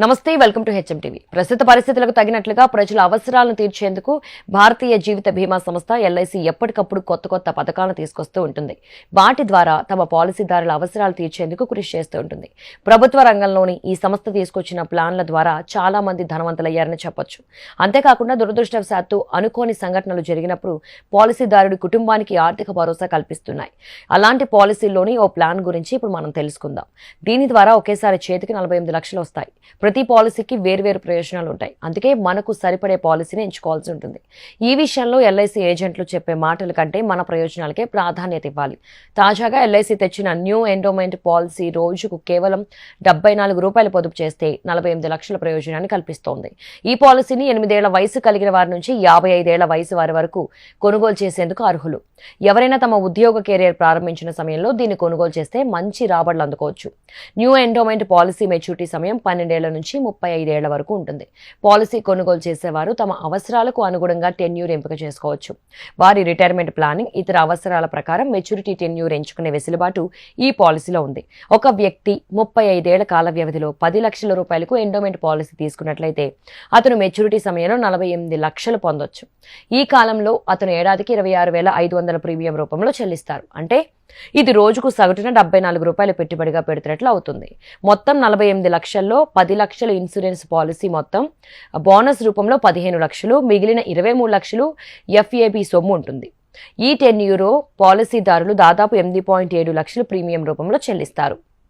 నమస్తే, welcome to HM TV. ప్రస్తుత పరిస్థితులకు తగినట్లుగా ప్రజల అవసరాలను తీర్చేందుకు భారతీయ జీవిత బీమా సంస్థ ఎల్ఐసి ఎప్పటికప్పుడు కొత్త పథకాలను తీసుకొస్తూ ఉంటుంది. వాటి ద్వారా తమ పాలసీదారుల అవసరాలు తీర్చేందుకు కృషి చేస్తూ ఉంటుంది. ప్రభుత్వ రంగంలోని ఈ సంస్థ తీసుకొచ్చిన ప్లాన్ల ద్వారా చాలా మంది ధనవంతులయ్యారని చెప్పొచ్చు. అంతేకాకుండా దురదృష్టవశాత్తు అనుకోని సంఘటనలు జరిగినప్పుడు పాలసీదారుడి కుటుంబానికి ఆర్థిక భరోసా కల్పిస్తున్నాయి. అలాంటి పాలసీల్లోని ఓ ప్లాన్ గురించి ఇప్పుడు మనం తెలుసుకుందాం. దీని ద్వారా ఒకేసారి చేతికి 48 లక్షలు వస్తాయి. ప్రతి పాలసీకి వేర్వేరు ప్రయోజనాలు ఉంటాయి. అందుకే మనకు సరిపడే పాలసీని ఎంచుకోవాల్సి ఉంటుంది. ఈ విషయంలో ఎల్ఐసి ఏజెంట్లు చెప్పే మాటల కంటే మన ప్రయోజనాలకే ప్రాధాన్యత ఇవ్వాలి. తాజాగా ఎల్ఐసి తెచ్చిన న్యూ ఎండోమెంట్ పాలసీ రోజుకు కేవలం ₹74 పొదుపు చేస్తే 48 లక్షల ప్రయోజనాన్ని కల్పిస్తోంది. ఈ పాలసీని 8 ఏళ్ల వయసు కలిగిన వారి నుంచి 55 ఏళ్ల వయసు వారి వరకు కొనుగోలు చేసేందుకు అర్హులు. ఎవరైనా తమ ఉద్యోగ కెరీర్ ప్రారంభించిన సమయంలో దీన్ని కొనుగోలు చేస్తే మంచి రాబడులు అందుకోవచ్చు. న్యూ ఎండోమెంట్ పాలసీ మెచ్యూరిటీ సమయం 12 ఏళ్ల నుంచి 35 ఏళ్ల వరకు ఉంటుంది. పాలసీ కొనుగోలు చేసేవారు తమ అవసరాలకు అనుగుణంగా టెన్యూర్ ఎంపిక చేసుకోవచ్చు. వారి రిటైర్మెంట్ ప్లానింగ్, ఇతర అవసరాల ప్రకారం మెచ్యూరిటీ టెన్యూర్ ఎంచుకునే వెసులుబాటు ఈ పాలసీలో ఉంది. ఒక వ్యక్తి 35 ఏళ్ల కాల వ్యవధిలో ₹10 లక్షల ఎండోమెంట్ పాలసీ తీసుకున్నట్లయితే అతను మెచ్యూరిటీ సమయంలో 48 లక్షలు పొందొచ్చు. ఈ కాలంలో అతను ఏడాదికి 26,500 ప్రీమియం రూపంలో చెల్లిస్తారు. అంటే ఇది రోజుకు సగటున ₹74 పెట్టుబడిగా పెడుతున్నట్లు అవుతుంది. మొత్తం 48 లక్షల్లో 10 లక్షల ఇన్సూరెన్స్ పాలసీ మొత్తం బోనస్ రూపంలో 15 లక్షలు, మిగిలిన 23 లక్షలు ఎఫ్ఏబి సొమ్ము ఉంటుంది. ఈ టెన్యూరో పాలసీదారులు దాదాపు 8.7 లక్షలు ప్రీమియం రూపంలో చెల్లిస్తారు.